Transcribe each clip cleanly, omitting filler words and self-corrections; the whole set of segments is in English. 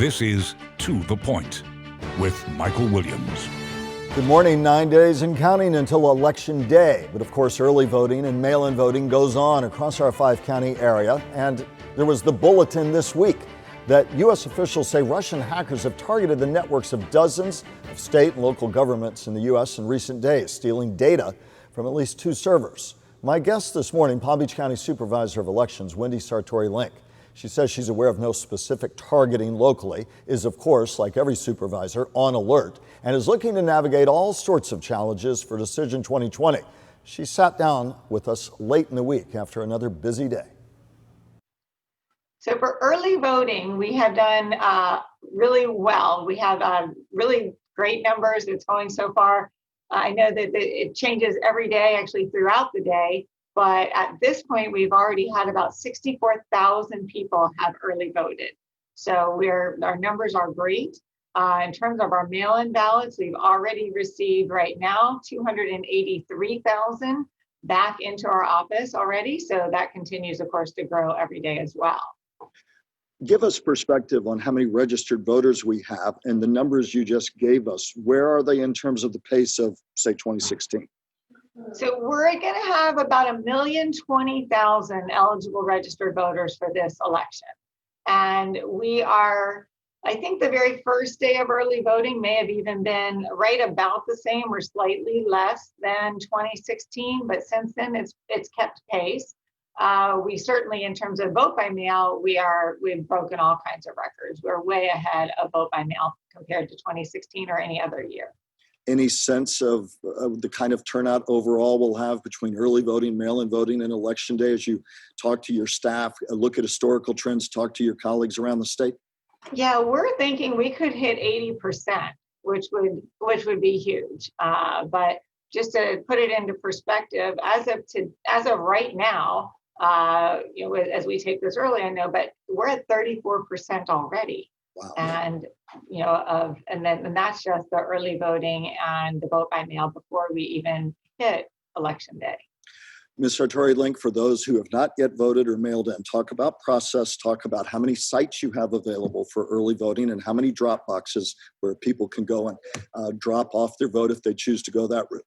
This is To the Point with Michael Williams. Good morning. 9 days and counting until Election Day. But of course, early voting and mail-in voting goes on across our 5-county area. And there was the bulletin this week that U.S. officials say Russian hackers have targeted the networks of dozens of state and local governments in the U.S. in recent days, stealing data from at least 2 servers. My guest this morning, Palm Beach County Supervisor of Elections, Wendy Sartory Link. She says she's aware of no specific targeting locally, is of course, like every supervisor, on alert, and is looking to navigate all sorts of challenges for Decision 2020. She sat down with us late in the week after another busy day. So for early voting, we have done really well. We have really great numbers. It's going so far. I know that it changes every day, actually throughout the day. But at this point, we've already had about 64,000 people have early voted. So our numbers are great. In terms of our mail-in ballots, we've already received right now 283,000 back into our office already. So that continues, of course, to grow every day as well. Give us perspective on how many registered voters we have and the numbers you just gave us. Where are they in terms of the pace of, say, 2016? So we're going to have about 1,020,000 eligible registered voters for this election. And we are, I think the very first day of early voting may have even been right about the same or slightly less than 2016. But since then, it's kept pace. We certainly, in terms of vote by mail, we've broken all kinds of records. We're way ahead of vote by mail compared to 2016 or any other year. Any sense of the kind of turnout overall we'll have between early voting, mail-in voting, and Election Day as you talk to your staff, look at historical trends, talk to your colleagues around the state? Yeah, we're thinking we could hit 80%, which would be huge. But just to put it into perspective, as of right now, as we take this early, I know, but we're at 34% already. Wow. And and that's just the early voting and the vote by mail before we even hit Election Day. Ms. Sartory Link, for those who have not yet voted or mailed in, talk about process, talk about how many sites you have available for early voting and how many drop boxes where people can go and drop off their vote if they choose to go that route.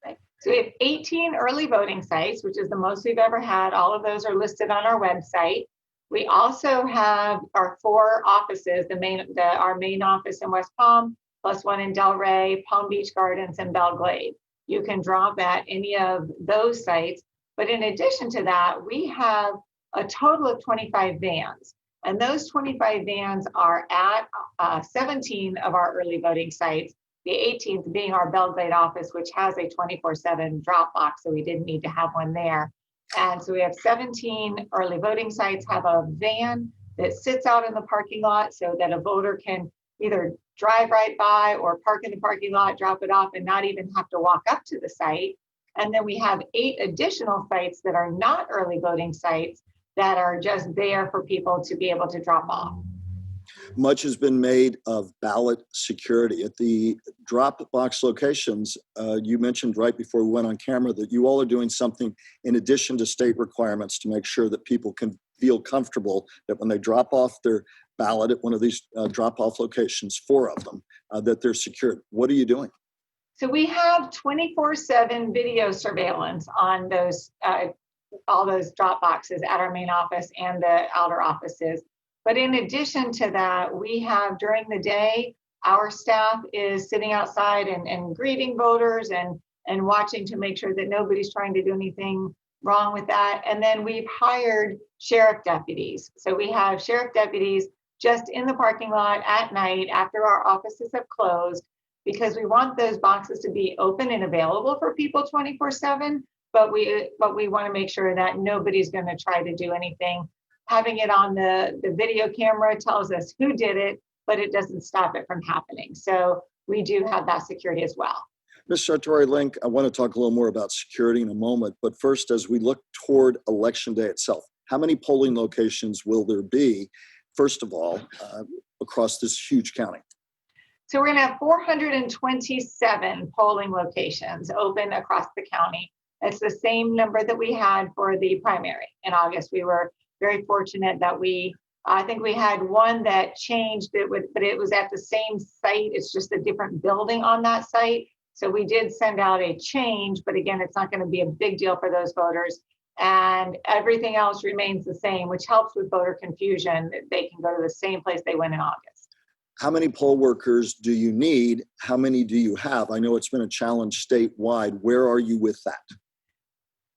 Right. So we have 18 early voting sites, which is the most we've ever had. All of those are listed on our website. We also have our 4 offices, our main office in West Palm, plus one in Delray, Palm Beach Gardens, and Belle Glade. You can drop at any of those sites. But in addition to that, we have a total of 25 vans. And those 25 vans are at 17 of our early voting sites, the 18th being our Belle Glade office, which has a 24/7 drop box, so we didn't need to have one there. And so we have 17 early voting sites have a van that sits out in the parking lot so that a voter can either drive right by or park in the parking lot, drop it off, and not even have to walk up to the site. And then we have 8 additional sites that are not early voting sites that are just there for people to be able to drop off. Much has been made of ballot security. At the drop box locations, you mentioned right before we went on camera that you all are doing something in addition to state requirements to make sure that people can feel comfortable that when they drop off their ballot at one of these drop-off locations, 4 of them, that they're secured. What are you doing? So we have 24/7 video surveillance on those all those drop boxes at our main office and the outer offices. But in addition to that, we have during the day, our staff is sitting outside and greeting voters and watching to make sure that nobody's trying to do anything wrong with that. And then we've hired sheriff deputies. So we have sheriff deputies just in the parking lot at night after our offices have closed, because we want those boxes to be open and available for people 24/7. But we want to make sure that nobody's going to try to do anything. Having it on the video camera tells us who did it, but it doesn't stop it from happening. So we do have that security as well. Ms. Sartory Link, I want to talk a little more about security in a moment, but first, as we look toward Election Day itself, how many polling locations will there be, first of all, across this huge county? So we're going to have 427 polling locations open across the county. It's the same number that we had for the primary in August. We were very fortunate that we I think we had one that changed it, but it was at the same site. It's just a different building on that site. So we did send out a change, but again, it's not going to be a big deal for those voters. And everything else remains the same, which helps with voter confusion. They can go to the same place they went in August. How many poll workers do you need? How many do you have? I know it's been a challenge statewide. Where are you with that?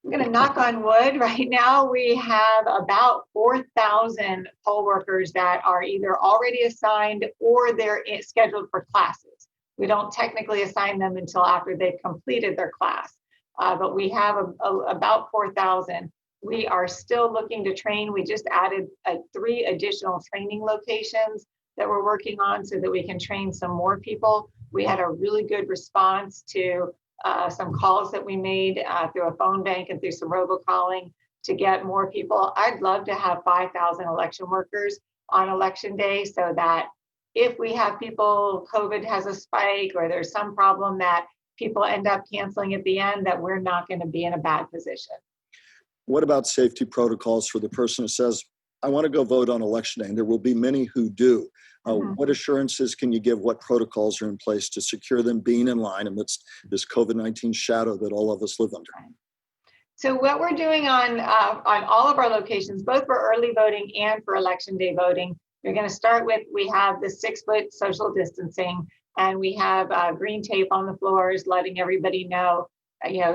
I'm going to knock on wood. Right now, we have about 4,000 poll workers that are either already assigned or they're scheduled for classes. We don't technically assign them until after they've completed their class, but we have about 4,000. We are still looking to train. We just added 3 additional training locations that we're working on so that we can train some more people. We had a really good response to some calls that we made through a phone bank and through some robocalling to get more people. I'd love to have 5,000 election workers on election day so that if we have people, COVID has a spike or there's some problem that people end up canceling at the end, that we're not going to be in a bad position. What about safety protocols for the person who says, I want to go vote on election day, and there will be many who do. What assurances can you give? What protocols are in place to secure them being in line amidst this COVID-19 shadow that all of us live under? So what we're doing on all of our locations, both for early voting and for election day voting, we're going to start with, we have the 6-foot social distancing, and we have green tape on the floors letting everybody know,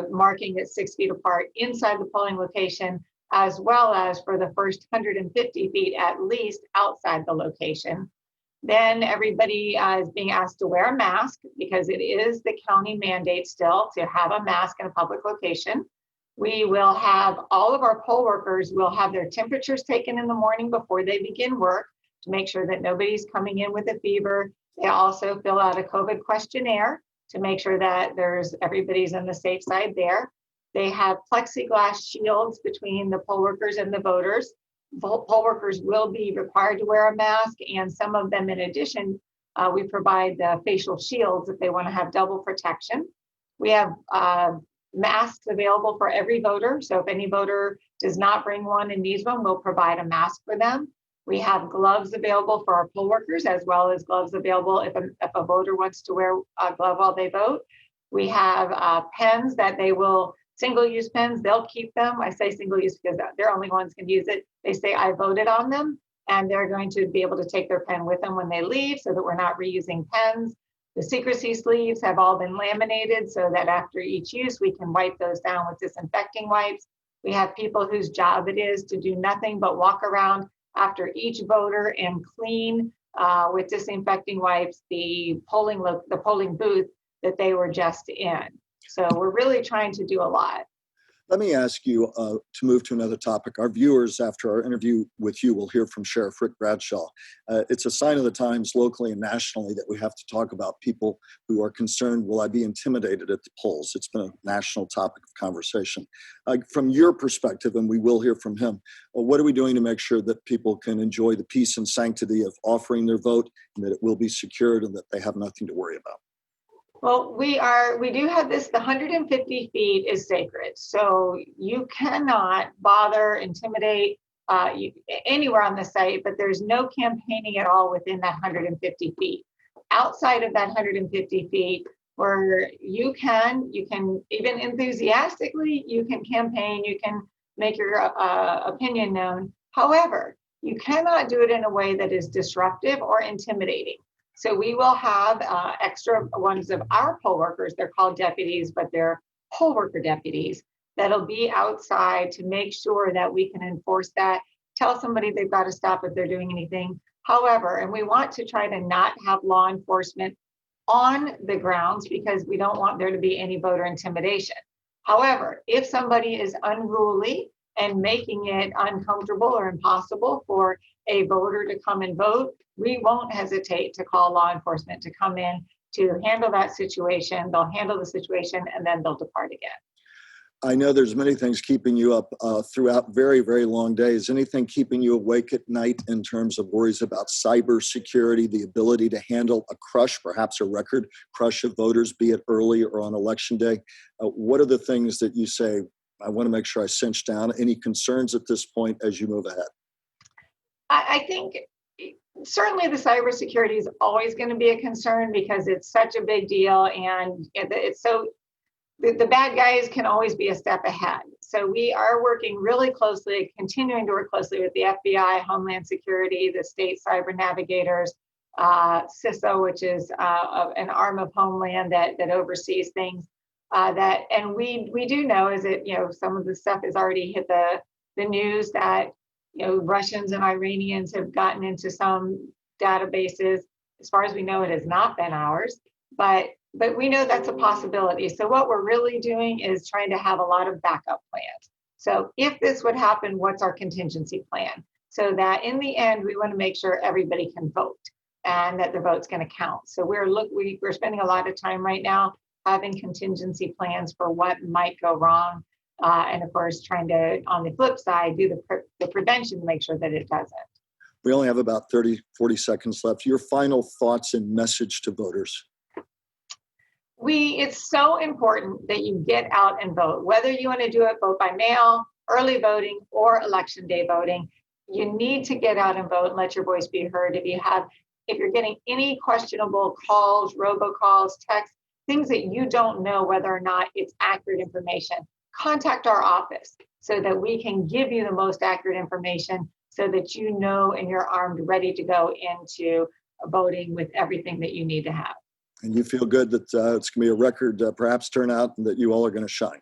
marking it 6 feet apart inside the polling location, as well as for the first 150 feet at least outside the location. Then everybody is being asked to wear a mask because it is the county mandate still to have a mask in a public location. We will have all of our poll workers will have their temperatures taken in the morning before they begin work to make sure that nobody's coming in with a fever. They also fill out a COVID questionnaire to make sure that everybody's on the safe side there. They have plexiglass shields between the poll workers and the voters. Poll workers will be required to wear a mask, and some of them, in addition, we provide the facial shields if they want to have double protection. We have masks available for every voter. So if any voter does not bring one and needs one, we'll provide a mask for them. We have gloves available for our poll workers, as well as gloves available if a voter wants to wear a glove while they vote. We have pens that they will, single-use pens, they'll keep them. I say single-use because they're only ones can use it. They say I voted on them, and they're going to be able to take their pen with them when they leave so that we're not reusing pens. The secrecy sleeves have all been laminated so that after each use, we can wipe those down with disinfecting wipes. We have people whose job it is to do nothing but walk around after each voter and clean with disinfecting wipes the polling booth that they were just in. So we're really trying to do a lot. Let me ask you to move to another topic. Our viewers, after our interview with you, will hear from Sheriff Rick Bradshaw. It's a sign of the times locally and nationally that we have to talk about people who are concerned, will I be intimidated at the polls? It's been a national topic of conversation. From your perspective, and we will hear from him, what are we doing to make sure that people can enjoy the peace and sanctity of offering their vote, and that it will be secured and that they have nothing to worry about? Well, we do have this, the 150 feet is sacred. So you cannot bother, intimidate anywhere on the site, but there's no campaigning at all within that 150 feet. Outside of that 150 feet, where you can even enthusiastically, you can campaign, you can make your opinion known. However, you cannot do it in a way that is disruptive or intimidating. So we will have extra ones of our poll workers. They're called deputies, but they're poll worker deputies that'll be outside to make sure that we can enforce that. Tell somebody they've got to stop if they're doing anything. However, and we want to try to not have law enforcement on the grounds because we don't want there to be any voter intimidation. However, if somebody is unruly and making it uncomfortable or impossible for a voter to come and vote, we won't hesitate to call law enforcement to come in to handle that situation. They'll handle the situation and then they'll depart again. I know there's many things keeping you up throughout very, very long days. Anything keeping you awake at night in terms of worries about cybersecurity, the ability to handle a crush, perhaps a record crush of voters, be it early or on election day? What are the things that you say, I want to make sure I cinch down? Any concerns at this point as you move ahead? I think certainly the cybersecurity is always going to be a concern because it's such a big deal, and it's so the bad guys can always be a step ahead. So we are working really closely, continuing to work closely with the FBI, Homeland Security, the state cyber navigators, CISO, which is an arm of Homeland that oversees things. And we do know is that some of the stuff has already hit the news that Russians and Iranians have gotten into some databases. As far as we know, it has not been ours, but we know that's a possibility. So what we're really doing is trying to have a lot of backup plans. So if this would happen, what's our contingency plan? So that in the end, we want to make sure everybody can vote and that the vote's going to count. So we're spending a lot of time right now having contingency plans for what might go wrong. And of course, trying to, on the flip side, do the prevention to make sure that it doesn't. We only have about 30, 40 seconds left. Your final thoughts and message to voters. It's so important that you get out and vote, whether you want to do it vote by mail, early voting, or election day voting. You need to get out and vote and let your voice be heard. If you're getting any questionable calls, robocalls, texts, things that you don't know whether or not it's accurate information, contact our office so that we can give you the most accurate information so that you know and you're armed, ready to go into voting with everything that you need to have. And you feel good that it's going to be a record, perhaps turnout, and that you all are going to shine.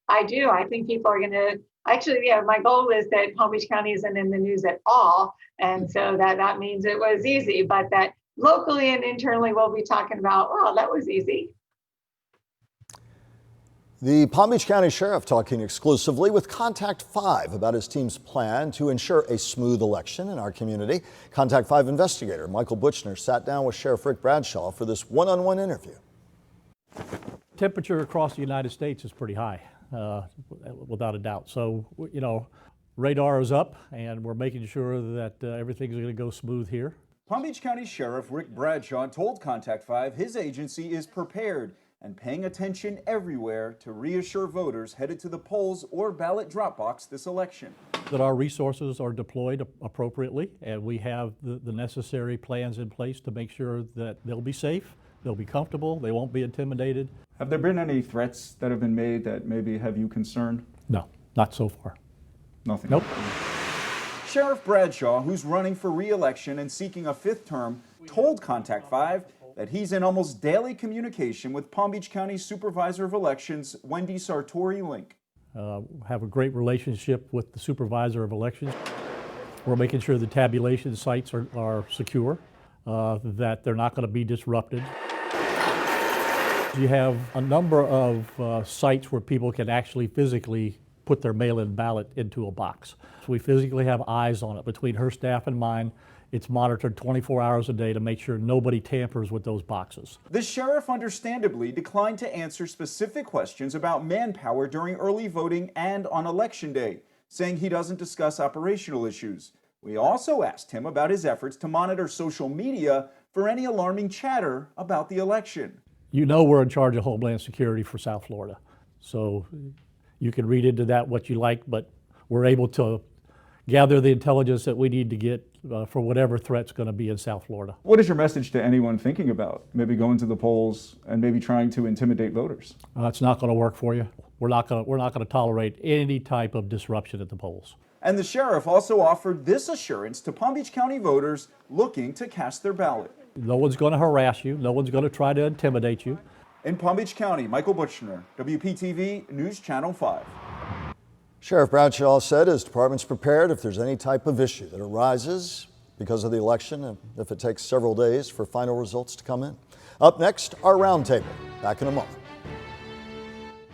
I do. I think people are going to my goal is that Palm Beach County isn't in the news at all. And so that means it was easy, but that locally and internally we'll be talking about, wow, that was easy. The Palm Beach County Sheriff talking exclusively with Contact 5 about his team's plan to ensure a smooth election in our community. Contact 5 investigator Michael Buchner sat down with Sheriff Rick Bradshaw for this one-on-one interview. Temperature across the United States is pretty high, without a doubt. So, radar is up and we're making sure that everything's going to go smooth here. Palm Beach County Sheriff Rick Bradshaw told Contact 5 his agency is prepared and paying attention everywhere to reassure voters headed to the polls or ballot drop box this election. That our resources are deployed appropriately and we have the necessary plans in place to make sure that they'll be safe, they'll be comfortable, they won't be intimidated. Have there been any threats that have been made that maybe have you concerned? No, not so far. Nothing? Nope. Sheriff Bradshaw, who's running for re-election and seeking a 5th term, told Contact 5 that he's in almost daily communication with Palm Beach County Supervisor of Elections, Wendy Sartory Link. Have a great relationship with the Supervisor of Elections. We're making sure the tabulation sites are secure, that they're not going to be disrupted. You have a number of sites where people can actually physically put their mail-in ballot into a box. So we physically have eyes on it. Between her staff and mine, it's monitored 24 hours a day to make sure nobody tampers with those boxes. The sheriff understandably declined to answer specific questions about manpower during early voting and on election day, saying he doesn't discuss operational issues. We also asked him about his efforts to monitor social media for any alarming chatter about the election. We're in charge of Homeland Security for South Florida. So you can read into that what you like, but we're able to gather the intelligence that we need to get for whatever threat's going to be in South Florida. What is your message to anyone thinking about maybe going to the polls and maybe trying to intimidate voters? It's not going to work for you. We're not going to tolerate any type of disruption at the polls. And the sheriff also offered this assurance to Palm Beach County voters looking to cast their ballot. No one's going to harass you. No one's going to try to intimidate you. In Palm Beach County, Michael Buchner, WPTV News Channel 5. Sheriff Bradshaw said his department's prepared if there's any type of issue that arises because of the election and if it takes several days for final results to come in. Up next, our roundtable. Back in a moment.